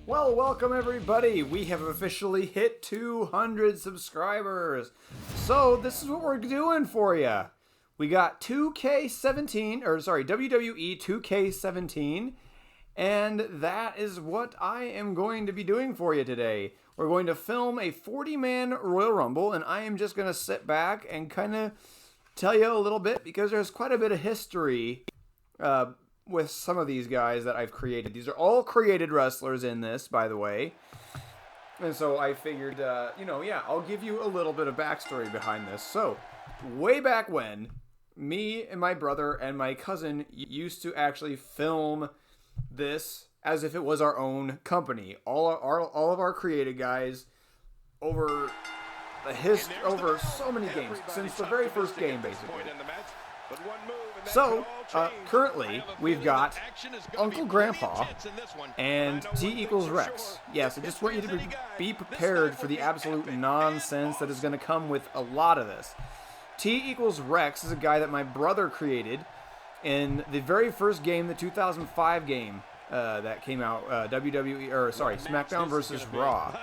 Well, welcome everybody. We have officially hit 200 subscribers. So this is what we're doing for you. We got WWE2K17, and that is what I am going to be doing for you today. We're going to film a 40-man Royal Rumble, and I am just going to sit back and kind of tell you a little bit, because there's quite a bit of history with some of these guys that I've created. These are all created wrestlers in this, by the way. And so I figured, I'll give you a little bit of backstory behind this. So, way back when, me and my brother and my cousin used to actually film this as if it was our own company. All of our created guys over so many games, since the very first game, basically. So, currently, we've got Uncle Grandpa and T equals Rex. Yes, I just want you to be prepared for the absolute nonsense that is going to come with a lot of this. T equals Rex is a guy that my brother created in the very first game, the 2005 game that came out, SmackDown versus Raw.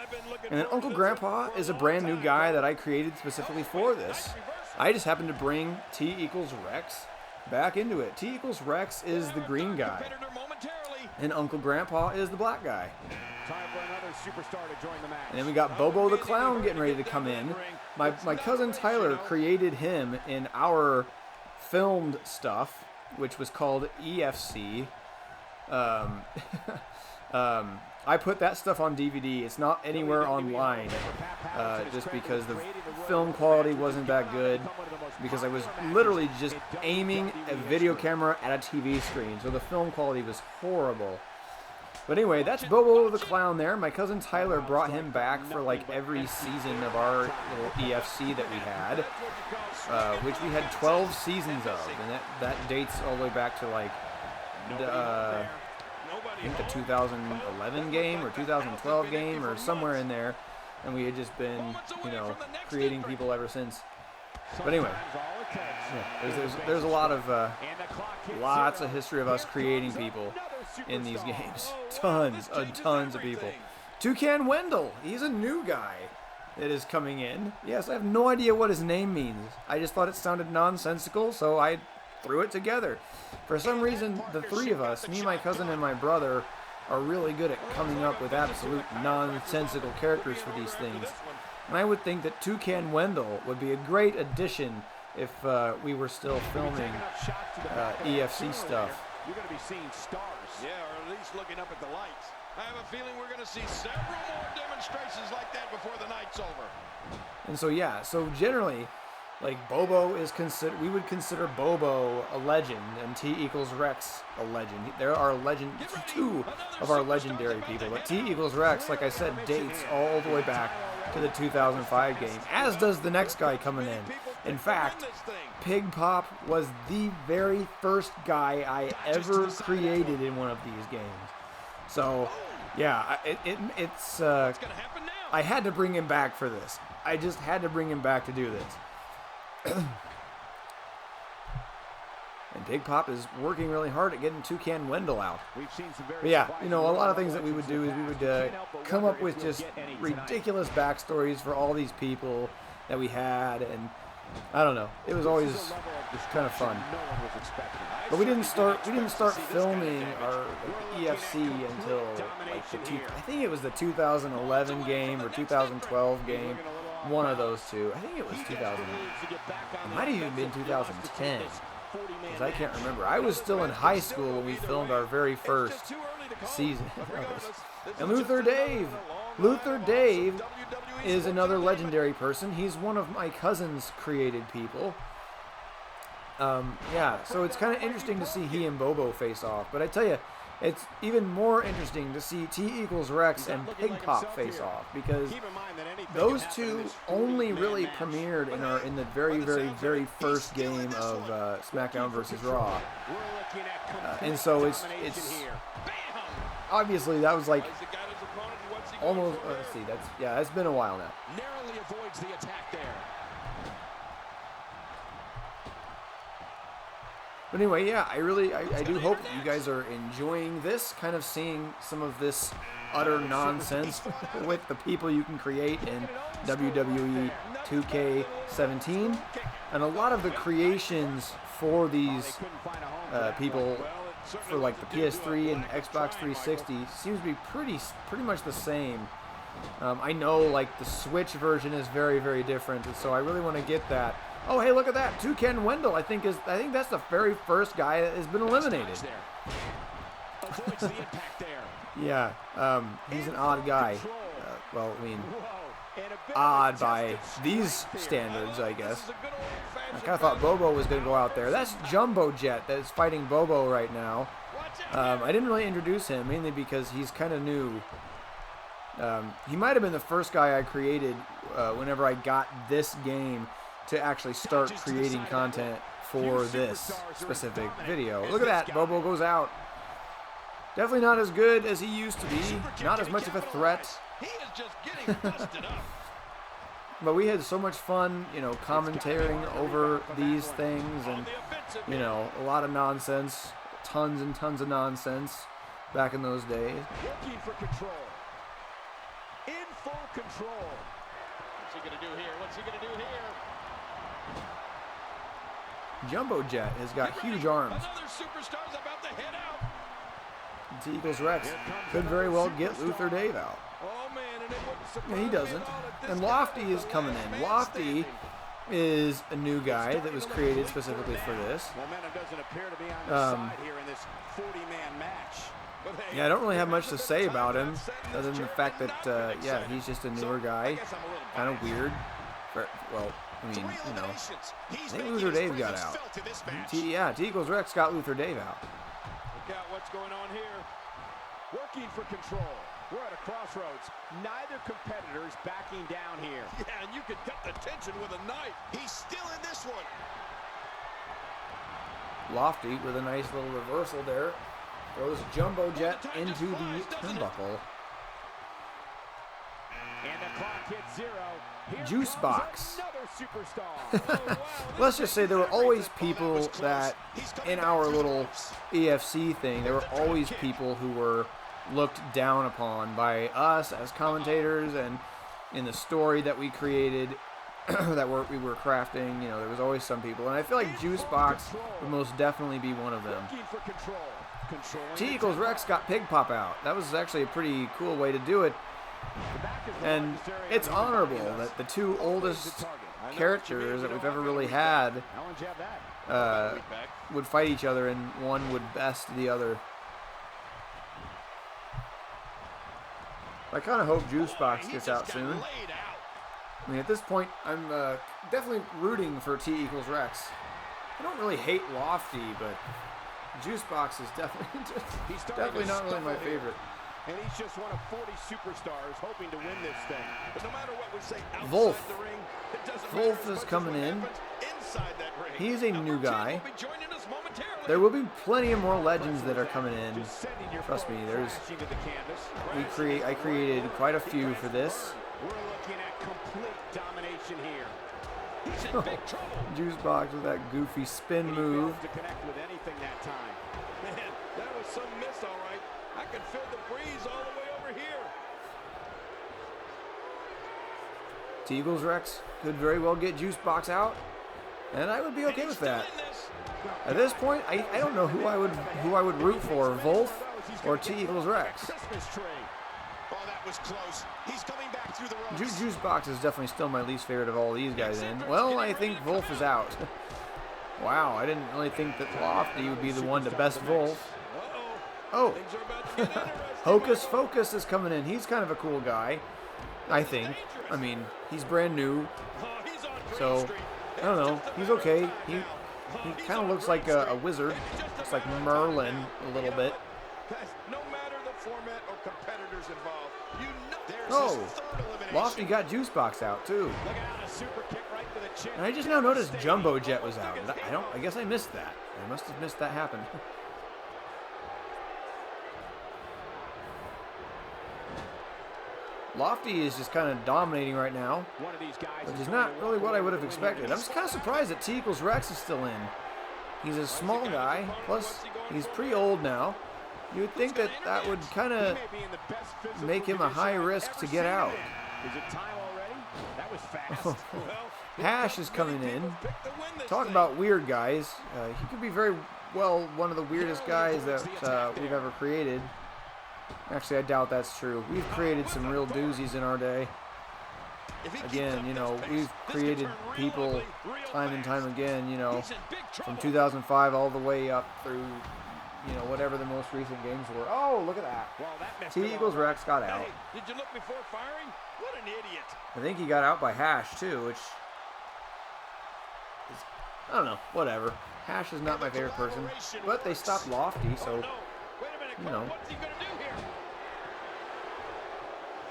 And then Uncle Grandpa is a brand new guy that I created specifically for this. I just happened to bring T equals Rex back into it. T equals Rex is the green guy, and Uncle Grandpa is the black guy. And then we got Bobo the Clown getting ready to come in. My cousin Tyler created him in our filmed stuff, which was called EFC. I put that stuff on DVD. It's not anywhere online, just because the film quality wasn't that good, because I was literally just aiming a video camera at a TV screen, so the film quality was horrible. But anyway, that's Bobo the Clown there. My cousin Tyler brought him back for like every season of our little EFC that we had, which we had 12 seasons of, and that dates all the way back to like I think the 2011 game or 2012 game or somewhere in there, and we had just been, creating people ever since. But anyway, there's a lot of lots of history of us creating people in these games. Tons of people. Toucan Wendell, he's a new guy that is coming in. Yes, I have no idea what his name means. I just thought it sounded nonsensical, so I threw it together. For some reason, the three of us, me, my cousin, and my brother, are really good at coming up with absolute nonsensical characters for these things. And I would think that Toucan Wendell would be a great addition if we were still filming EFC stuff. You're going to be seeing stars. Yeah, or at least looking up at the lights. I have a feeling we're going to see several more demonstrations like that before the night's over. And so, so generally, like, Bobo is we would consider Bobo a legend, and T equals Rex a legend. There are two of our legendary people, but T equals Rex, like I said, dates all the way back to the 2005 game, as does the next guy coming in. In fact, Pig Pop was the very first guy I ever created in one of these games. So, yeah, it's I had to bring him back for this. I just had to bring him back to do this. And Pig Pop is working really hard at getting Toucan Wendell out. But yeah, a lot of things that we would do is we would come up with just ridiculous backstories for all these people that we had, and I don't know, it was always kind of fun. But we didn't start filming our EFC until like I think it was the 2011 game or 2012 game. One of those two. I think it was 2000. It might have even been 2010, because I can't remember. I was still in high school when we filmed our very first season. And Luther Dave is another legendary person. He's one of my cousin's created people. So it's kind of interesting to see he and Bobo face off. But I tell you, it's even more interesting to see T equals Rex and Pig Pop face off, because those two only really premiered in the very, very, very first game of SmackDown versus Raw. And so it's obviously that was like almost, that's been a while now. Narrowly avoids the attack there. But anyway, yeah, I do hope that you guys are enjoying this, kind of seeing some of this utter nonsense with the people you can create in WWE 2K17. And a lot of the creations for these people for like the PS3 and Xbox 360 seems to be pretty much the same. I know like the Switch version is very, very different, and so I really want to get that. Oh, hey, look at that! Toucan Wendell, I think that's the very first guy that has been eliminated. Yeah, he's an odd guy. Well, I mean, odd by these standards, I guess. I kind of thought Bobo was going to go out there. That's Jumbo Jet that is fighting Bobo right now. I didn't really introduce him, mainly because he's kind of new. He might have been the first guy I created whenever I got this game to actually start creating content for this specific video. Look at that. Bobo goes out. Definitely not as good as he used to be. Not as much of a threat. He is just getting busted up. But we had so much fun, you know, commentating over these things, and, you know, a lot of nonsense, tons and tons of nonsense back in those days. Working for control. In full control. What's he going to do here? What's he going to do here? Jumbo Jet has got huge arms. Another superstar's about to head out. T Eagles Rex could very well get Luther Dave out. Oh, man, and it wouldn't surprise Yeah, he doesn't. And Lofty is coming in. Lofty is a new guy that was created specifically for this. Momentum doesn't appear to be on the side here in this 40-man match. Yeah, I don't really have much to say about him, other than the fact that, yeah, he's just a newer guy. Kind of weird. Well, I mean, you know, I think Luther Dave got out. Yeah, T Eagles Rex got Luther Dave out. Look out what's going on here. Working for control. We're at a crossroads. Neither competitor is backing down here. Yeah, and you could cut the tension with a knife. He's still in this one. Lofty with a nice little reversal there. Throws Jumbo Jet into the turnbuckle. And the clock hits 0. Here Juice Box. superstar. Let's just say there were always people that, in our little EFC thing, there were always people who were looked down upon by us as commentators, and in the story that we created, that we were crafting, you know, there was always some people, and I feel like Juice Box would most definitely be one of them. T Eagles Rex got Pig Pop out. That was actually a pretty cool way to do it. And it's honorable that the two oldest characters that we've ever really had would fight each other, and one would best the other. I kind of hope Juice Box gets out soon. I mean, at this point, I'm definitely rooting for T Eagles Rex. I don't really hate Lofty, but Juice Box is definitely not really my favorite. And he's just one of 40 superstars hoping to win this thing. But no matter what we say outside Wolf. the ring, it doesn't Wolf matter is as much coming as what in. happens inside that ring. He's a new guy. Will be joining us momentarily. There will be plenty of more legends that are coming in. Just sending your Trust me, there's crashing to the canvas. I created quite a few for this. We're looking at complete domination here. He's in big trouble. Juice Box with that goofy spin move. To connect with anything that time. Man, that was some miss, all right. I could feel the breeze all the way over here. T Eagles Rex could very well get Juice Box out, and I would be okay with that. At this point, I don't know who I would root for, Wolf or T Eagles Rex. Christmas tree. Oh, that was close. He's coming back through the ropes. Juice Box is definitely still my least favorite of all these guys in. Well, I think Wolf is out. Wow, I didn't really think that Lofty would be the one to best Wolf. Oh, Hocus Focus is coming in. He's kind of a cool guy, I think. I mean, he's brand new, so I don't know. He's okay. He kind of looks like a wizard. Looks like Merlin a little bit. No matter the format or competitors involved, you know there's Oh, his third elimination. Lofty got Juice Box out too. Look out, a super kick right to the chin. And I just now noticed Jumbo Jet was out. I guess I missed that. I must have missed that happen. Lofty is just kind of dominating right now, which is not really what I would have expected. I'm just kind of surprised that T Eagles Rex is still in. He's a small guy, plus he's pretty old now. You would think that that would kind of make him a high risk to get out. Is it time already? That was fast. Hash is coming in. Talk about weird guys. He could be very well one of the weirdest guys that we've ever created. Actually, I doubt that's true. We've created some real doozies in our day. Again, you know, we've created people time and time again, you know, from 2005 all the way up through, you know, whatever the most recent games were. Oh, look at that. T equals Rex got out. Hey, did you look before firing? What an idiot. I think he got out by Hash, too, which is, I don't know, whatever. Hash is not my favorite person, but they stopped Lofty, so, you know. What's he gonna do here?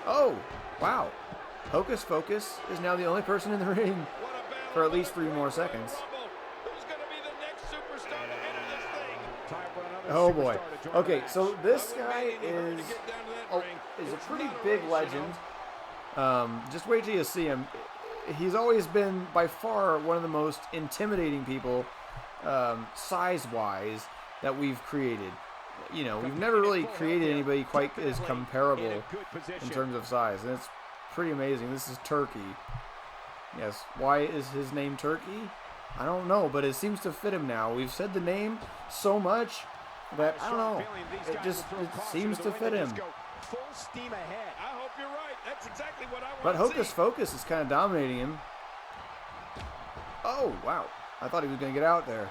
Oh, wow. Hocus Focus is now the only person in the ring for at least 3 more seconds. Who's gonna be the next superstar to enter this thing? Time for another Oh boy. superstar to join Okay, us. so this Well, we guy made it in order to is get down to that ring. is a It's pretty not a big race, legend. Just wait till you see him. He's always been by far one of the most intimidating people, size-wise, that we've created. You know, we've never really created anybody quite as comparable in terms of size, and it's pretty amazing. This is Turkey. Yes, why is his name Turkey? I don't know, but it seems to fit him now. We've said the name so much that, I don't know, it seems to fit him. Full steam ahead. I hope you're right. That's exactly what I want But to Hocus see. Focus is kind of dominating him. Oh, wow. I thought he was going to get out there.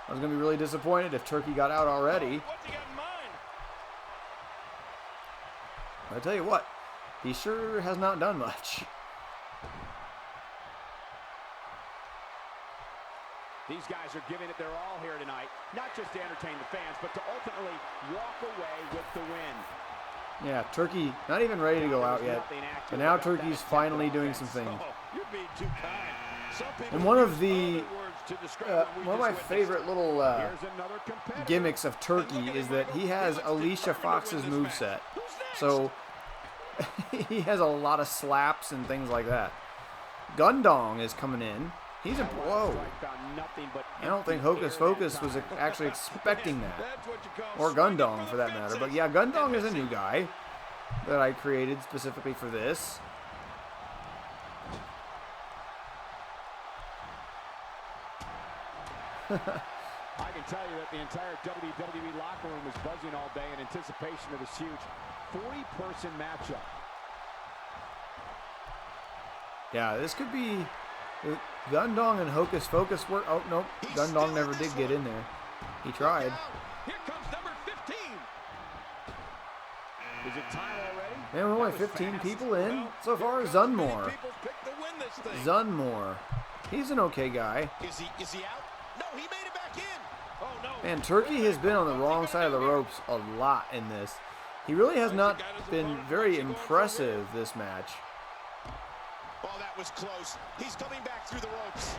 I was going to be really disappointed if Turkey got out already. What's he got in mind? I tell you what, he sure has not done much. These guys are giving it their all here tonight, not just to entertain the fans, but to ultimately walk away with the win. Yeah, Turkey not even ready to go out yet. But now Turkey's finally doing some things. Oh, you're being too kind. Some people And one of use the other words to describe what we one of my just favorite little witnessed. Here's another competitor. gimmicks of Turkey is that he has Alicia Fox's moveset. So he has a lot of slaps and things like that. Gundong is coming in. He's a whoa. I don't think Hocus Focus was actually expecting that. Or Gundong for that matter. But yeah, Gundong is a new guy that I created specifically for this. I can tell you that the entire WWE locker room was buzzing all day in anticipation of this huge 40-person matchup. Yeah, this could be Gundong and Hocus Focus work. Oh, nope. Gundong never did get in there. He tried. Here comes number 15. Is it time already? Man, we're only 15 people in so far. Zunmore. Zunmore. He's an okay guy. Is he out? No, he made it back in. Oh no. Man, Turkey has been on the wrong side of the ropes a lot in this. He really has not been very impressive this match. Oh, that was close. He's coming back through the ropes.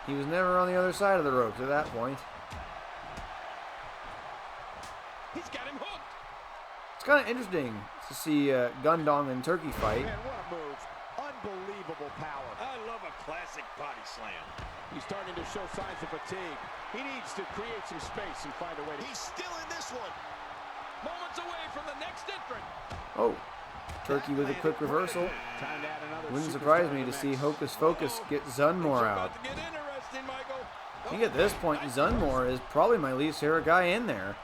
He was never on the other side of the ropes at that point. He's got him hooked. It's kind of interesting to see Gundong and Turkey fight. Man, what a move. Unbelievable power. I love a classic body slam. He's starting to show signs of fatigue. He needs to create some space and find a way to... He's still in this one. Moments away from the next entrant. Oh, Turkey with a quick reversal. Wouldn't surprise me to see Hocus Focus get Zunmore out. I think at this point, Zunmore is probably my least favorite guy in there.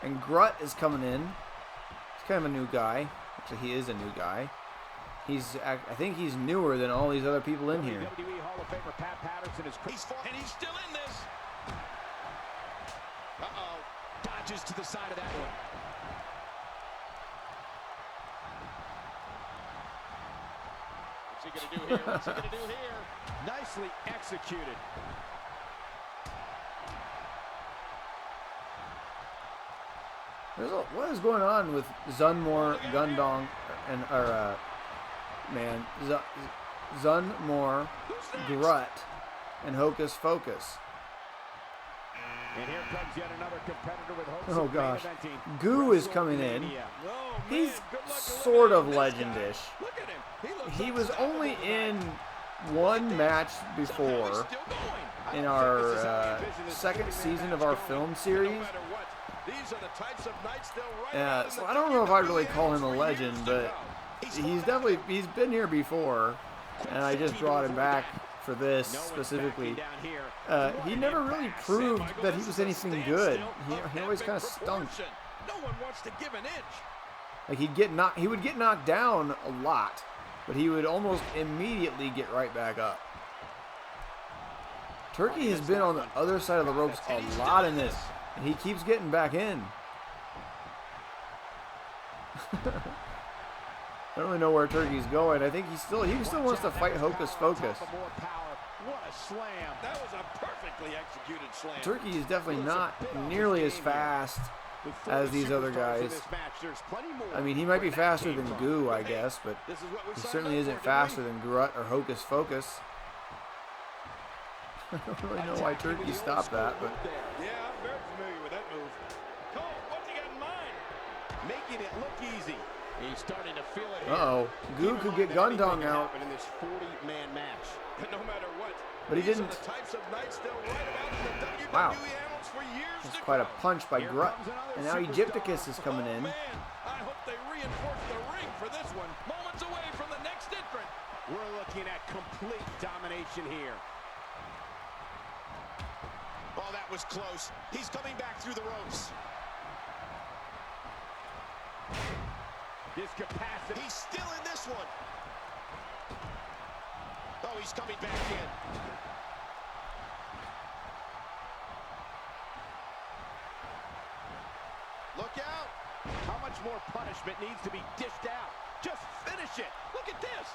And Grut is coming in. He's kind of a new guy. Actually, he is a new guy. I think he's newer than all these other people in here. WWE Hall of Famer Pat Patterson is and he's still in this. Uh-oh. Dodges to the side of that one. What's he going to do here? What's he going to do here? Nicely executed. What is going on with Zunmore, Gundong, and Zunmore, Grut, and Hocus Focus? And here comes yet another competitor with hopes Oh of gosh, main eventing Goo is coming in. WrestleMania. Oh, man, He's good luck sort of eliminating legendish. this guy. Look at him. He was unstoppable only tonight. in one match Somehow he's before still going. in our second season of our film series. These are the types of nights they'll write Yeah, about in so the I don't know if I'd really WWE call him a for legend, years to but go. he's been here before, and I just brought him back for this specifically. He never really proved that he was anything good. He always kind of stunk. No one wants to give an inch. Like he would get knocked down a lot, but he would almost immediately get right back up. Turkey has been on the other side of the ropes a lot in this, and he keeps getting back in. I don't really know where Turkey's going. I think he still wants to fight Hocus Pocus. What a slam. That was a perfectly executed slam. Turkey is definitely not nearly as fast as these other guys. I mean, he might be faster than Goo, I guess, but he certainly isn't faster than Grutt or Hocus Pocus. I don't really know why Turkey stopped that, but Yeah, I'm very familiar with that move. Cole, what's he got in mind? Making it look easy. He's starting to feel it here. uh-oh. Goo could get Gundong out. In this 40-man match. No matter what. But he These are didn't. the types of nights they'll write about in the WWE Wow. annals for years That's to quite a come. punch by Here Grutt. comes another And now superstar. Egypticus is coming in. Man, I hope they reinforce the ring for this one. Moments away from the next entrant. We're looking at complete domination here. Oh, that was close. He's coming back through the ropes. His capacity. He's still in this one. Oh, he's coming back in. Look out. How much more punishment needs to be dished out? Just finish it. Look at this.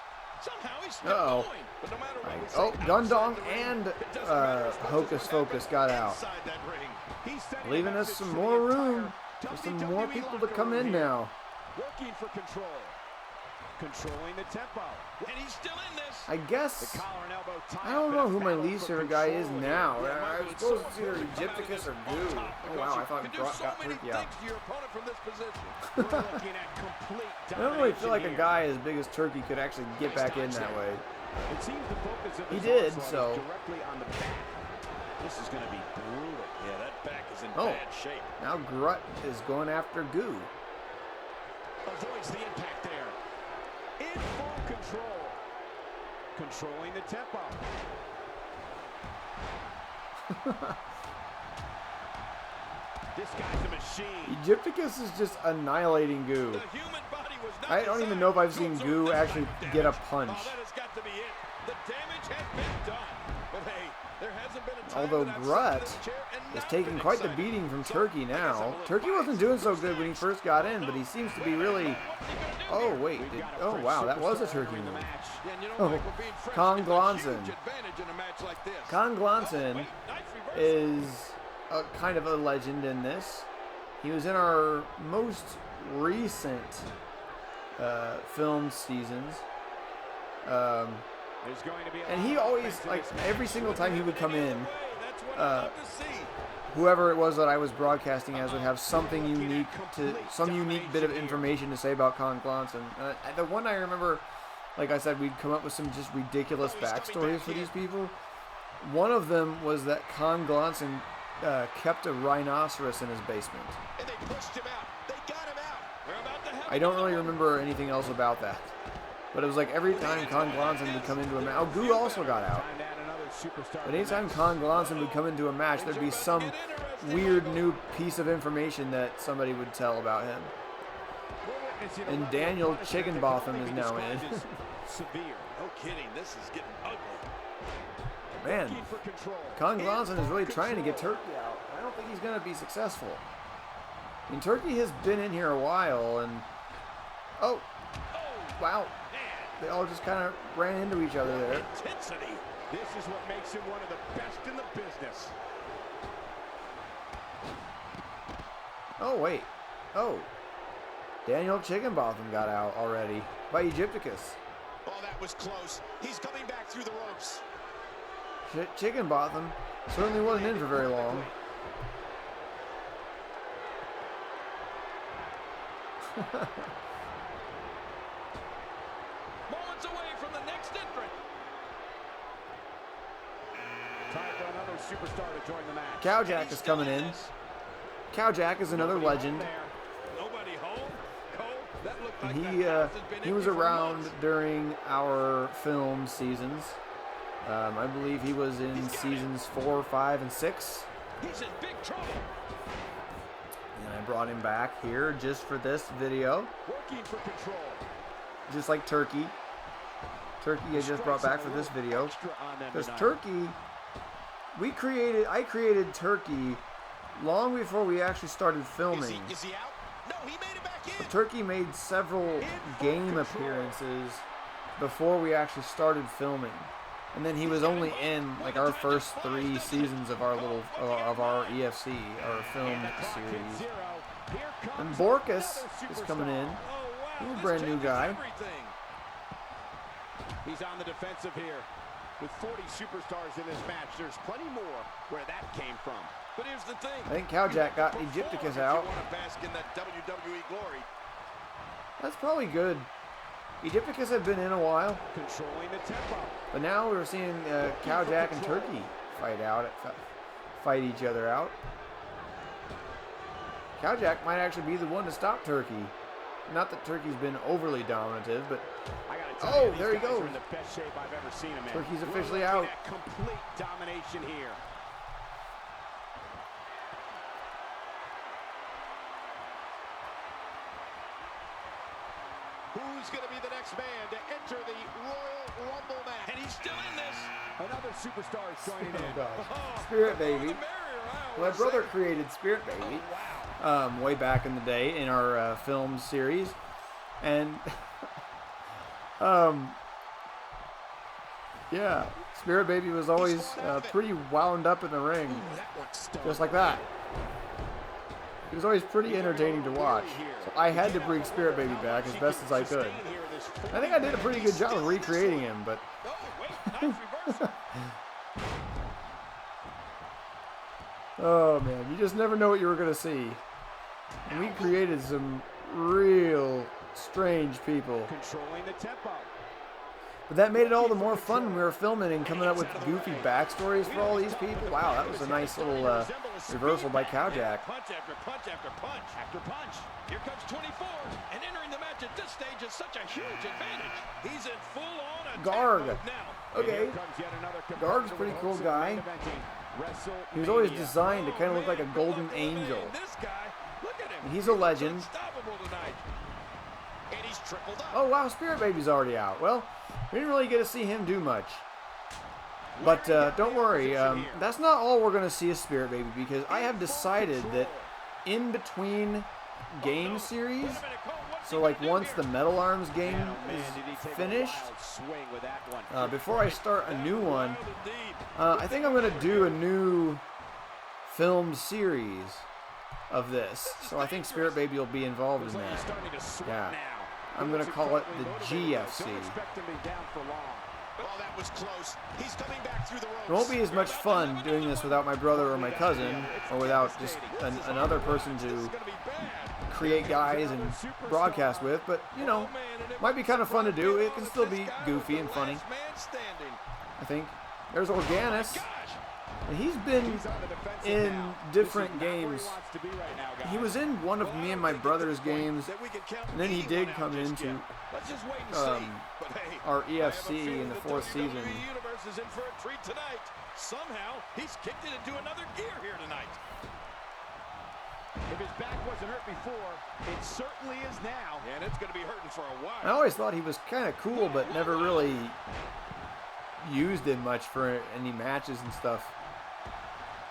Somehow he's still going. But no matter what we say, Oh, Gundong outside the ring, and it doesn't matter as much Hocus as what Pocus happens got out. inside that ring. He's sending Leaving a us message some to more the entire room for some more WWE people to locker come room in here. now. Working for control. Controlling the tempo. And he's still in this. I guess, The collar and elbow tie I don't know who my battle least for favorite guy is control now. here. Yeah, I was Michael, supposed it's to either so important Egypticus or to have Goo. this on top Oh wow, I because thought you can do Grutt so got many Turkey out. things to your opponent from this position. We're looking at complete I don't really feel like a domination guy as big as Turkey could actually get back in that way. here. It seems the focus of He this did, onslaught so. is directly on the back. This is going to be brutal. Yeah, that back is in Oh. bad shape. Now Grutt is going after Goo. Avoids the impact there. In full control. Controlling the tempo. This guy's a machine. Egypticus is just annihilating Goo. The human body was not I don't even designed know if I've to seen absorb Goo this actually type of get a damage. punch. Oh, that has got to be it. The damage has been done. But hey, there hasn't been a time Although that I've Grutt sat in this chair and is not taking been quite the excited. beating from So, Turkey I guess I'm now. a little Turkey wasn't biased. doing so good when he first got in, but he seems to be really... Oh, wait. We've got a Oh, fresh wow, that was a superstar Turkey entering the move. match. Yeah, and you know, Oh, Michael, being fresh Kong is a Glonson. huge advantage in a match like this. Kong Glonson Wait, nice reversal. is a kind of a legend in this. He was in our most recent film seasons. There's going to be a And lot he of always, offense in like, this match. every single time he would come in, That's what I love to see. whoever it was that I was broadcasting as would have something unique some unique bit of information to say about Kong Glonson. The one I remember, like I said, we'd come up with some just ridiculous backstories for these people. One of them was that Kong Glonson kept a rhinoceros in his basement. And they pushed him out. They got him out. They're about to have I don't really remember anything else about that. But it was like every time Kong Glonson would come into a match. Oh, Goo also got out. time to add another superstar. But anytime Kong Glonson would come into a match, there'd be some weird new piece of information that somebody would tell about him. And Daniel Chickenbotham is now in. Severe. No kidding. This is getting ugly. Man, Looking for control. Kong Glonson is really trying to get Turkey out. I don't think he's going to be successful. I mean, Turkey has been in here a while, and... Oh, wow. They all just kind of ran into each other there. Intensity. This is what makes him one of the best in the business. Oh, wait. Oh. Daniel Chickenbotham got out already by Egypticus. Oh, that was close. He's coming back through the ropes. Chickenbotham certainly wasn't in for very long. Moments away from the next entrant. Time for another superstar to join the match. Cowjack is coming in. Kojak is another legend. Nobody home. Cole, that looked like He was around during our film seasons. I believe he was in seasons 4, 5, and 6. He's in big trouble. And I brought him back here just for this video. Working for control. Just like Turkey. Turkey I just brought back for this video. Because Turkey, I created Turkey long before we actually started filming. Is he out? No, he made it back in. Turkey made several game appearances before we actually started filming. And then he was only in like our first 3 seasons of our EFC, our film series. And Borkus is coming in. He's a brand new guy. He's on the defensive here. With 40 superstars in this match, there's plenty more where that came from. But here's the thing. I think Kojak got Egypticus out. That's probably good. Egypticus had been in a while. Controlling the tempo. But now we're seeing Kojak and Turkey fight each other out. Kojak might actually be the one to stop Turkey. Not that Turkey's been overly dominative, but oh, there he goes. In the best shape I've ever seen him in. Turkey's officially out. Complete domination here. Who's going to be the next man to enter the Royal Rumble match? And he's still in this. Another superstar is joining in. Oh, Spirit Baby. My brother created Spirit Baby way back in the day in our film series. And, yeah, Spirit Baby was always pretty wound up in the ring. Just like that. It was always pretty entertaining to watch. So I had to bring Spirit Baby back as best as I could. I think I did a pretty good job of recreating him, but... Oh, man. You just never know what you were going to see. And we created some real strange people. Controlling the tempo. But that made it all the more fun when we were filming and coming up with goofy backstories for all these people. Wow, that was a nice little reversal by Kojak. Punch after punch after punch after punch. Here comes 24, and entering the match at this stage is such a huge advantage. He's in full-on attack Garg. mode now. Okay. Garg's a pretty cool guy. He was always designed to kind of look like a golden angel. This guy, look at him. And he's a legend. Unstoppable tonight. And he's tripled up. Oh, wow, Spirit Baby's already out. Well, we didn't really get to see him do much. But don't worry, that's not all we're going to see of Spirit Baby, because I have decided that in between game series, so like once the Metal Arms game is finished, before I start a new one, I think I'm going to do a new film series of this. So I think Spirit Baby will be involved in that. Yeah. I'm going to call it the GFC. Oh, that was close. He's coming back through the ropes. It won't be as much fun doing this without my brother or my cousin, or without just another person to create guys and broadcast with, but, you know, might be kind of fun to do. It can still be goofy and funny, I think. There's Organis. And he's been in different games. He was in one of me and my brother's games, and then he did come into our EFC in the 4th season. Somehow, he's kicked it into another gear here tonight. If his back wasn't hurt before, it certainly is now. And it's going to be hurting for a while. I always thought he was kind of cool, but never really used him much for any matches and stuff.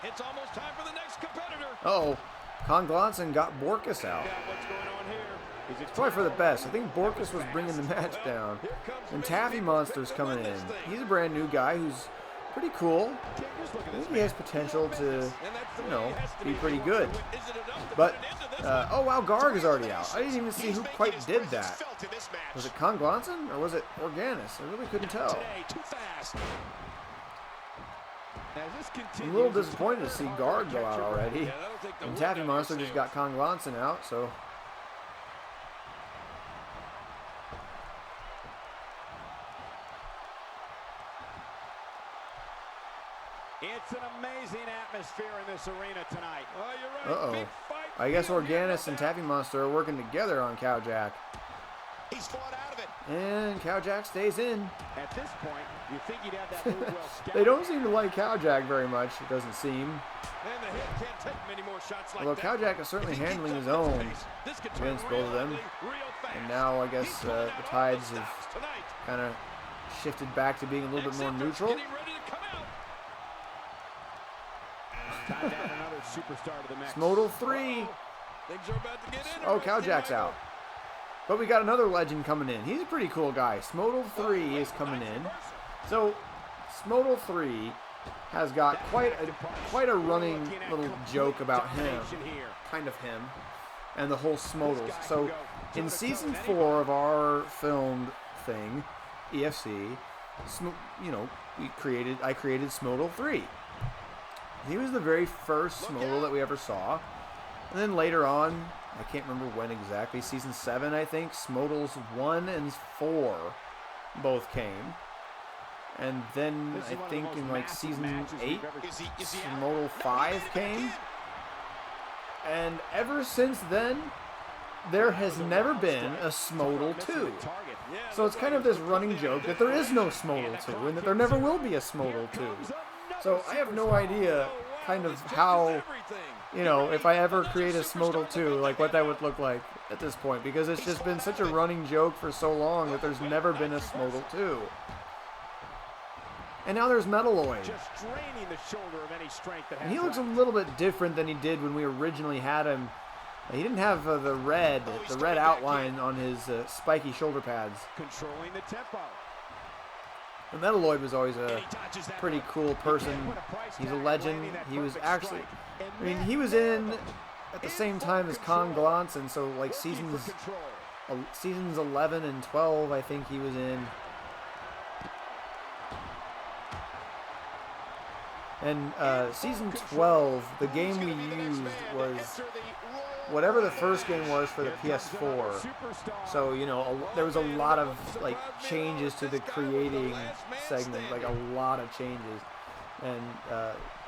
It's almost time for the next competitor. Uh-oh. Conglonson got Borkus out. What's going on here? It's probably for the best. I think Borkus was bringing the match down. And Taffy Monster's coming in. He's a brand new guy who's pretty cool. I think he has potential to, you know, be pretty good. But, oh wow, Garg is already out. I didn't even see who quite did that. Was it Conglonson or was it Organis? I really couldn't tell. I'm a little disappointed to see Garg go out already. And Taffy Monster just got Conglonson out, so... It's an amazing atmosphere in this arena tonight. Oh, you're right. Uh-oh. Big fight. I guess Organis and Taffy Monster are working together on Kojak. He's fought out of it. And Kojak stays in. At this point, you think you'd have that move well scouted. They don't seem to like Kojak very much, it doesn't seem. And the hit can't take many more shots like Although that. Kojak is certainly handling his own against both of them. And now I guess the tides have kind of shifted back to being a little bit more neutral. Smodal 3. Oh, Kojak's out. But we got another legend coming in. He's a pretty cool guy. Smodal 3 is coming in. So, Smodal 3 has got quite a running little joke about him. Kind of him. And the whole Smodals. So, in Season 4 of our filmed thing, EFC, I created Smodal 3. He was the very first Smodal that we ever saw. And then later on, I can't remember when exactly, Season 7, I think, Smodals 1 and 4 both came. And then I think in like Season 8, Smodal 5 came. And ever since then, there has never been a Smodal 2. So it's kind of this running joke that there is no Smodal 2 and that there never will be a Smodal 2. So I have no idea kind of how, if I ever create a Smodal 2, like what that would look like at this point, because it's just been such a running joke for so long that there's never been a Smodal 2. And now there's Metalloid. And he looks a little bit different than he did when we originally had him. He didn't have the red outline on his spiky shoulder pads. Controlling the tempo. And Metalloid was always a pretty cool person. He's a legend. He was actually, he was in at the same time as Con Glanson, so like seasons 11 and 12, I think he was in. And season 12, the game we used was whatever the first game was for the PS4. So, there was a lot of like changes to the creating segment, like a lot of changes. And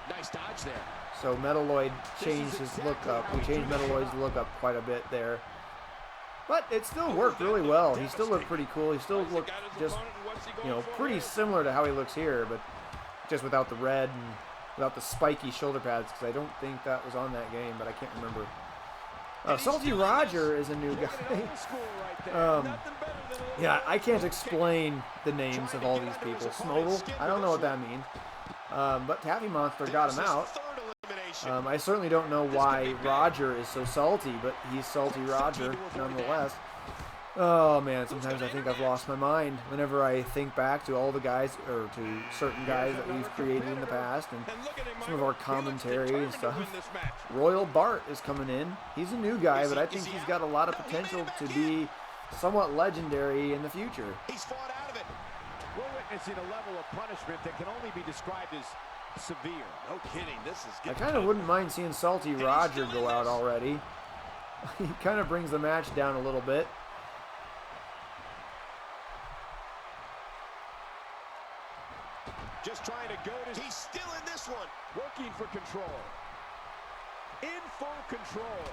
nice dodge there. So Metalloid changed his lookup. We changed Metalloid's lookup quite a bit there. But it still worked really well. He still looked pretty cool. He still looked just, pretty similar to how he looks here, but just without the red and without the spiky shoulder pads, because I don't think that was on that game, but I can't remember. Salty Roger is a new guy. Yeah, I can't explain the names of all these people. Smodal, I don't know what that means. But Taffy Monster got him out. I certainly don't know why Roger is so salty, but he's Salty Roger nonetheless. Oh man, sometimes I think I've lost my mind whenever I think back to all the guys, or to certain guys that we've created in the past, and some of our commentary and stuff. Royal Bart is coming in. He's a new guy, but I think he's got a lot of potential to be somewhat legendary in the future. He's fought out of it. We're witnessing a level of punishment that can only be described as severe. No kidding, this is I kind of wouldn't mind seeing Salty Roger go out already. He kind of brings the match down a little bit. Just trying to go to... He's still in this one. Working for control. In full control.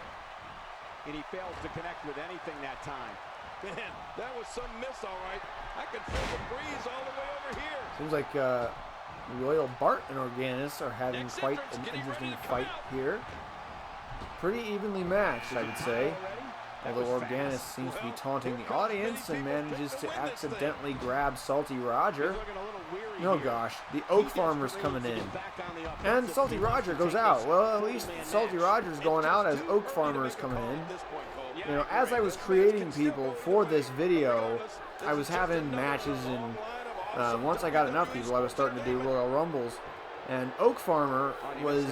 And he fails to connect with anything that time. Man, that was some miss, all right. I can feel the breeze all the way over here. Seems like Royal Bart and Organis are having quite an interesting fight here. Pretty evenly matched, I would say. Although Organis seems to be taunting the audience and manages to accidentally grab Salty Roger. Oh gosh, the Oak Farmer's coming in. And Salty Roger goes out. Well, at least Salty Roger's going out as Oak Farmer is coming in. As I was creating people for this video, I was having matches, and once I got enough people, I was starting to do Royal Rumbles. And Oak Farmer was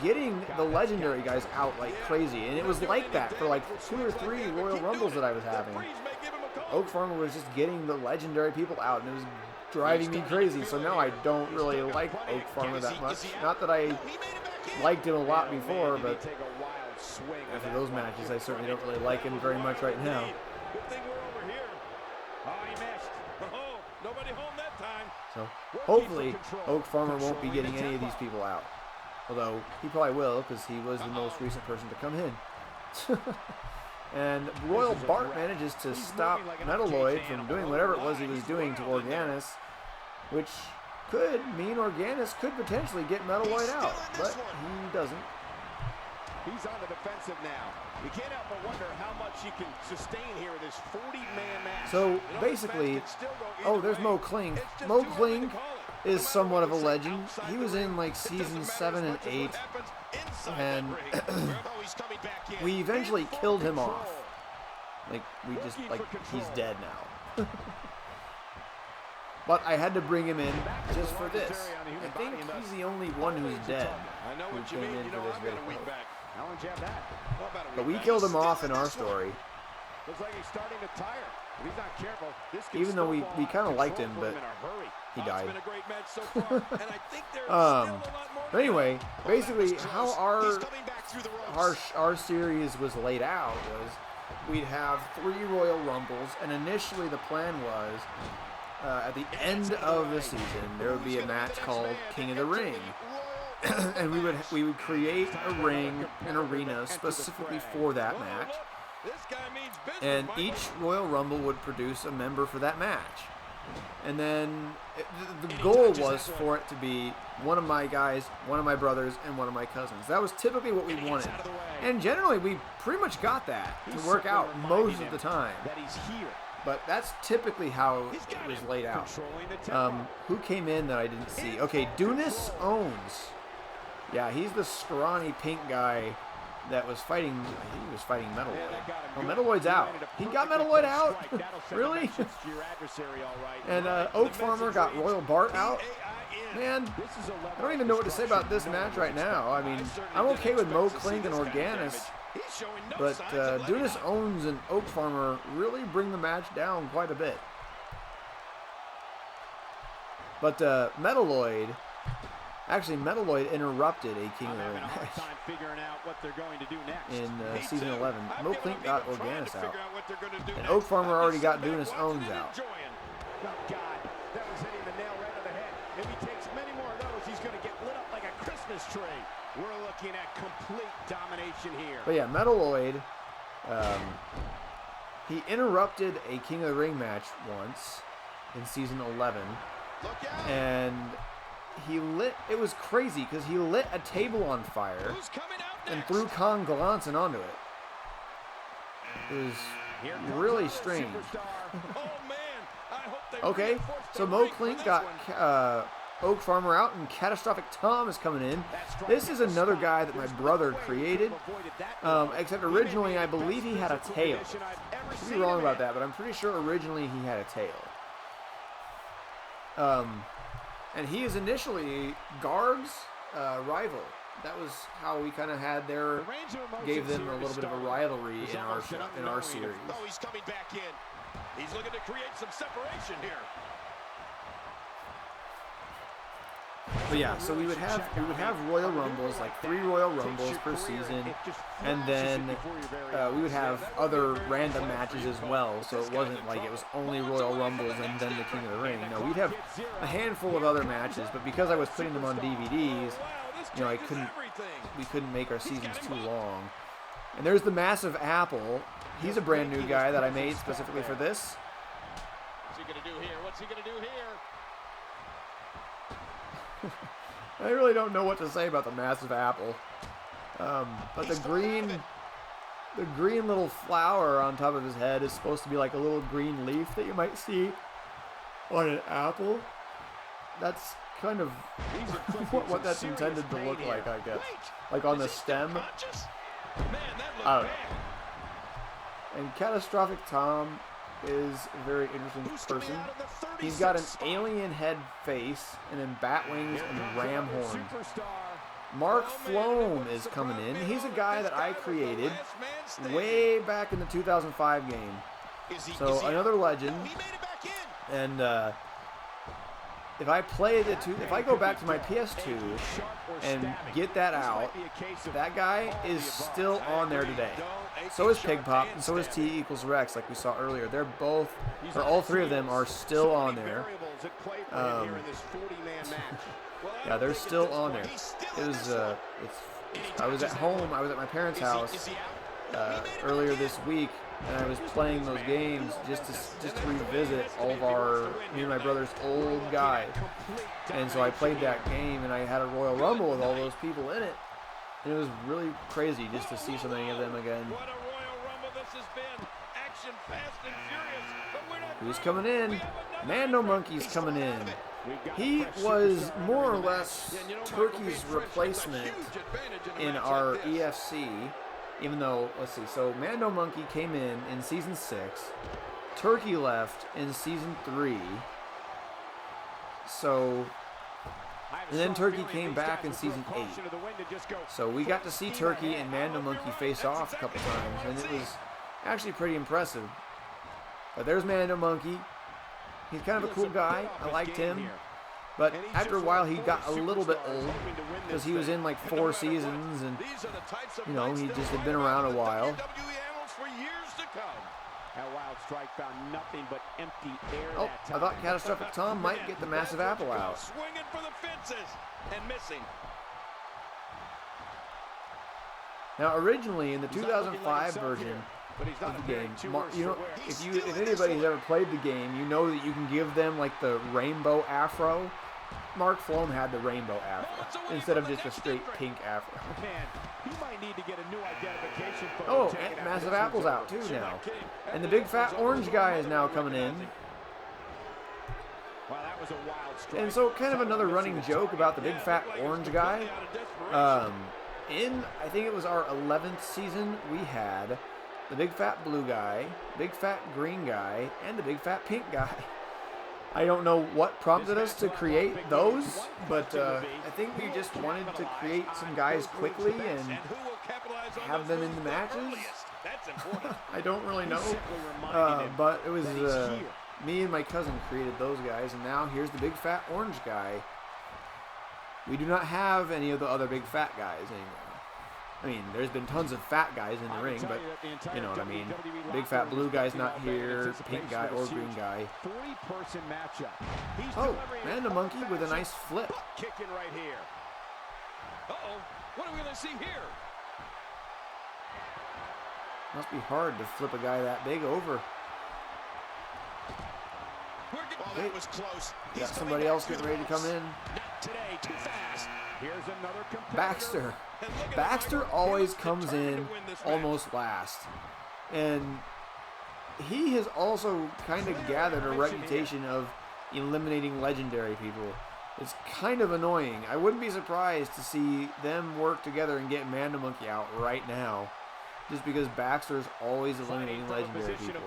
getting the legendary guys out like crazy. And it was like that for like 2 or 3 Royal Rumbles that I was having. Oak Farmer was just getting the legendary people out, and it was driving me crazy. So now I don't really like Oak Farmer that much. Not that I liked him a lot before, but after those matches, I certainly don't really like him very much right now. So hopefully Oak Farmer won't be getting any of these people out. Although he probably will, because he was the most recent person to come in. And Royal Bart manages to stop Metalloid from doing whatever it was he was doing to Organis, which could mean Organis could potentially get Metalloid out, but he doesn't. He's on the defensive now. You can't help but wonder how much he can sustain here in this 40-man match. So basically, oh, there's Mo Clink. Mo Clink is somewhat of a legend. He was in like season 7 and 8, and we eventually killed him off. Like, he's dead now. But I had to bring him in just for this. I think he's the only one who's dead who came in for this video. But we killed him off in our story. Looks like he's starting to tire. If he's not careful, this could even though we kind of liked him, but he died. But anyway, basically how our series was laid out was we'd have 3 Royal Rumbles, and initially the plan was at the end of the season there would be a match called King of the Ring. And we would create a ring, an arena specifically for that match, and each Royal Rumble would produce a member for that match. And then the goal was for it to be one of my guys, one of my brothers, and one of my cousins. That was typically what we wanted, and generally we pretty much got that to work out most of the time. But that's typically how it was laid out. Who came in that I didn't see? Okay, Dunis Owens. Yeah, he's the scrawny pink guy that was fighting. I think he was fighting Metalloid. Oh, Metalloid's out. He got Metalloid out? Really? And Oak Farmer got Royal Bart out? Man, I don't even know what to say about this match right now. I mean, I'm okay with Mo Clink and Organis, but Dunis Owens and Oak Farmer really bring the match down quite a bit. But Metalloid interrupted a King of the Ring match in season 11. Mo Clink got Organis out, and Oak Farmer already got Dunis Owens out. Oh, God, that was hitting the nail right on the head. If he takes many more of those, he's going to get lit up like a Christmas tree. We're looking at complete domination here. But yeah, Metalloid, he interrupted a King of the Ring match once in season 11, and it was crazy because he lit a table on fire and threw Kong Glanson onto it. It was really strange. Okay, so Mo Clink got Oak Farmer out, and Catastrophic Tom is coming in. This is another guy that my brother created, except originally I believe he had a tail. I could be wrong about that, but I'm pretty sure originally he had a tail. And he is initially Garg's rival. That was how we kind of had gave them a little bit of a rivalry in our series. Oh, he's coming back in. He's looking to create some separation here. But yeah, so we would have Royal Rumbles, like 3 Royal Rumbles per season, and then we would have other random matches as well. So it wasn't like it was only Royal Rumbles and then the King of the Ring. No, we'd have a handful of other matches, but because I was putting them on DVDs, you know, we couldn't make our seasons too long. And there's the Massive Apple. He's a brand new guy that I made specifically for this. What's he gonna do here? What's he gonna do here? I really don't know what to say about the Massive Apple. But the green little flower on top of his head is supposed to be like a little green leaf that you might see on an apple. That's kind of what that's intended to look like, I guess. Like on the stem. I don't know. And Catastrophic Tom is a very interesting person. He's got an alien head face, and then bat wings and ram horns. Mark Floam is coming in. He's a guy that I created way back in the 2005 game. So another legend. And if I go back to my PS2 and get that out, that guy is still on there today. So is Pig Pop, and so is T equals Rex, like we saw earlier. All 3 of them are still on there. Yeah, they're still on there. It was I was at home. I was at my parents' house earlier this week, and I was playing those games just to revisit all of me and my brother's old guys. And so I played that game, and I had a Royal Rumble with all those people in it, and it was really crazy just to see so many of them again. What a Royal Rumble this has been. Action fast and furious. But we're not Who's coming in? Mando Monkey's coming in. He was more or less Turkey's replacement in our EFC, even though, let's see, so Mando Monkey came in Season 6. Turkey left in Season 3. So, and then Turkey came back in Season 8. So we got to see Turkey and Mando Monkey face off a couple times, and it was actually pretty impressive. But there's Mando Monkey. He's kind of a cool guy. I liked him. But after a while, he got a little bit old because he was in like 4 seasons, and you know, he just had been around a while. Oh, I thought Catastrophic Tom might get the massive apple out. Now, originally in the 2005 version of the game, you know, if anybody's ever played the game, you know that you can give them like the rainbow afro. Mark Floam had the rainbow afro instead of just a straight pink afro. Oh, and massive apple's out too now, and the big fat orange guy is now coming in. And so, kind of another running joke about the big fat orange guy. I think it was our 11th season, we had the big fat blue guy, big fat green guy, and the big fat pink guy. I don't know what prompted us to create those, but I think we just wanted to create some guys quickly and have them in the matches. I don't really know, but it was me and my cousin created those guys, and now here's the big fat orange guy. We do not have any of the other big fat guys anymore. I mean, there's been tons of fat guys in the ring, but you know what I mean. Big fat blue guy's not here, pink guy or green guy. Oh, Mando Monkey with a nice flip. Kicking right here. Uh-oh, what are we going to see here? Must be hard to flip a guy that big over. Oh, that was close. Got somebody else getting ready to come in. Not today, too fast. Here's another Baxter. Baxter always comes in almost last. And he has also kind of gathered a reputation of eliminating legendary people. It's kind of annoying. I wouldn't be surprised to see them work together and get Mando Monkey out right now, just because Baxter's always eliminating legendary people.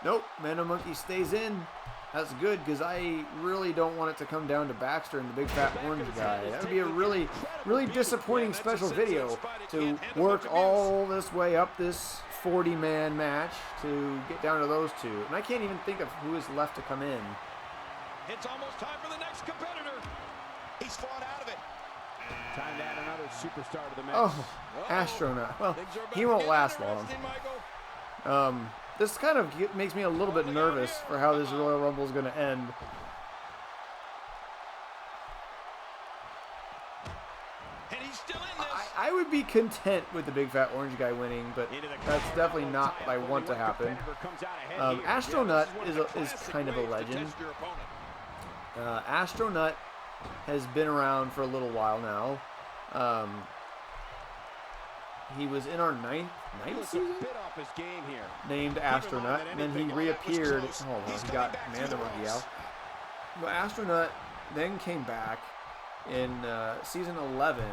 Nope, Mando Monkey stays in. That's good, because I really don't want it to come down to Baxter and the big fat orange guy. That would be a really, really disappointing special video to work all this way up this 40-man match to get down to those two. And I can't even think of who is left to come in. It's almost time for the next competitor. He's fought out of it. Time to add another superstar to the match. Oh, Astronaut. Well, he won't last long. This kind of makes me a little bit nervous for how this Royal Rumble is going to end. And he's still in this. I would be content with the big fat orange guy winning, but that's definitely not what I want to happen. Astronaut is kind of a legend. Astronaut has been around for a little while now. He was in our ninth season? Named Astronaut, and then he reappeared. Hold on, he got Mando Monkey out. But Astronaut then came back in season 11,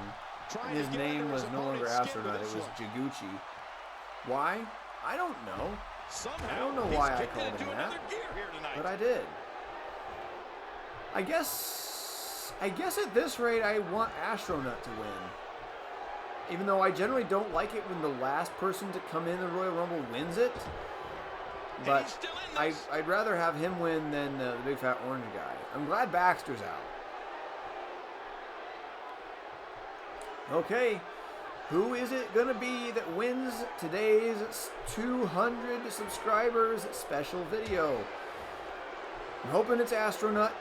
and his name was no longer Astronaut, it was Jaguchi. Why? I don't know. I don't know why I called him that, but I did. I guess at this rate I want Astronaut to win. Even though I generally don't like it when the last person to come in the Royal Rumble wins it. But I'd rather have him win than the big fat orange guy. I'm glad Baxter's out. Okay, Who is it going to be that wins today's 200 subscribers special video? I'm hoping it's Astronaut,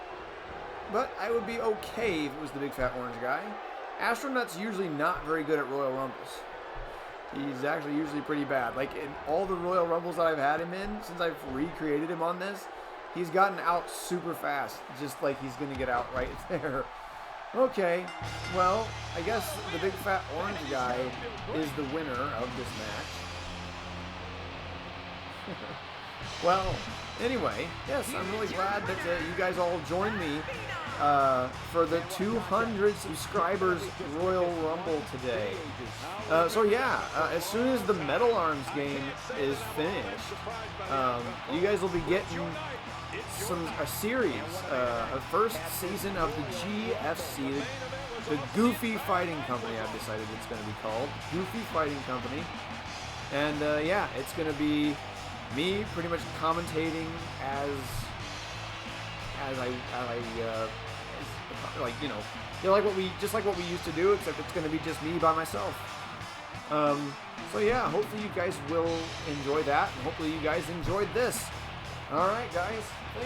but I would be okay if it was the big fat orange guy. Astronaut's usually not very good at Royal Rumbles. He's actually usually pretty bad. Like in all the Royal Rumbles that I've had him in, since I've recreated him on this, he's gotten out super fast, just like he's going to get out right there. Okay, well, I guess the big fat orange guy is the winner of this match. Well, anyway, yes, I'm really glad that you guys all joined me for the 200 subscribers Royal Rumble today. So yeah, as soon as the Metal Arms game is finished, you guys will be getting a series, a first season of the GFC, the Goofy Fighting Company. I've decided it's going to be called Goofy Fighting Company, and yeah, it's going to be me pretty much commentating as like just like what we used to do, except it's going to be just me by myself. So yeah, hopefully you guys will enjoy that, and hopefully you guys enjoyed this. All right, guys.